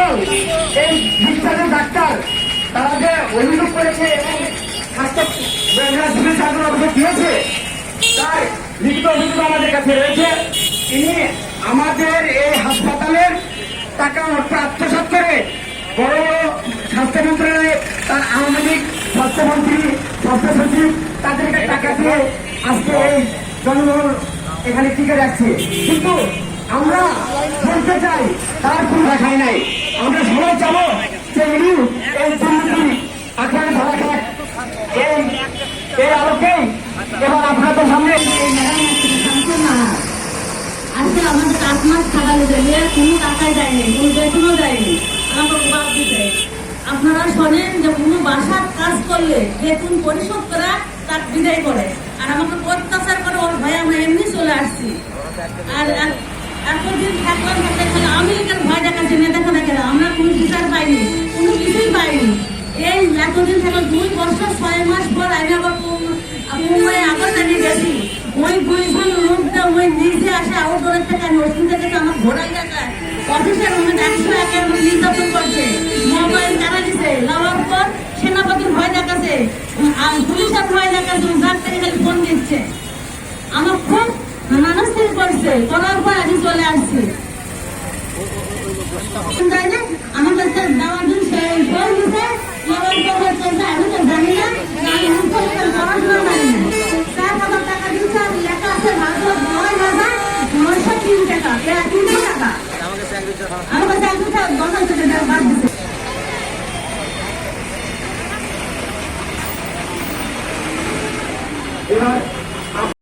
দল এই বিখ্যাত ডাক্তার তারা যে অভিযোগ করেছে এবং স্বাস্থ্য সিভিল সার্জন অভিযোগ দিয়েছে, তার লিখিত অভিযোগ আমাদের কাছে রয়েছে। তিনি আমাদের এই হাসপাতালের টাকা অর্থ আত্মসাৎ করে বড় বড় স্বাস্থ্য মন্ত্রণালয়ে তার আওয়ামী লীগ স্বাস্থ্যমন্ত্রী, স্বাস্থ্য সচিব তাদেরকে টাকা দিয়ে আজকে এই জনগণ এখানে টিকে রাখছে। কিন্তু আমরা বলতে চাই তার কোনো দেখাই নাই। আমরা সবাই চাবো যে উনি এই দুর্নীতি আখড়ায় ধরা খাক। এই আলোকেই এবার আপনাদের সামনে আজকে আমাদের 8 মাস টাকা দিলে কোনো টাকাই দেয়নি, কোনো বেতনও দেয়নি, আমাকে বাদ দিতে। আপনারা শোনেন যে কোনো বাসার কাজ করলে বেতন পরিশোধ করা তার বিদায় করে, আর আমাকে অত্যাচার করে ওর ভয়ে আমরা এমনি চলে আসছি। আর এতদিন থাকলাম আমি এখানে ভয় দেখাচ্ছি, নেতা দেখা আমরা কোনো বিচার পাইনি, কোনো কিছুই পাইনি। এই এতদিন থাকলাম 2 বছর 6 মাস পর আমি আবার আবার জানিয়ে গেছি। ওই 2জন লোকটা ওই নিজে আসে আউটডোরের থেকে আমি ওষুধ থেকে আমার ঘোড়াই দেখায় অফিসের রুমে 101-এর নির্যাতন করছে, মোবাইল তারা দিচ্ছে, লাগার পর সেনাপতির ভয় দেখাচ্ছে, পুলিশের ভয় দেখাচ্ছে, যার থেকে খালি ফোন দিচ্ছে। আমার খুব নানাস্থির করছে, করার পর আমি চলে আসছি। আমার কাছে দেওয়ার জন্য ফোন দিচ্ছে, লাগার পর চলছে। আমি তো জানি না, আমি পড়াশোনা জানি না। 4,000 টাকা দিচ্ছে, আর লেখা আছে মাত্র 9,903 টাকা, 3 টাকা। আমার কাছে এক দুটা 10,000 টাকা বাদ দিচ্ছে। এবার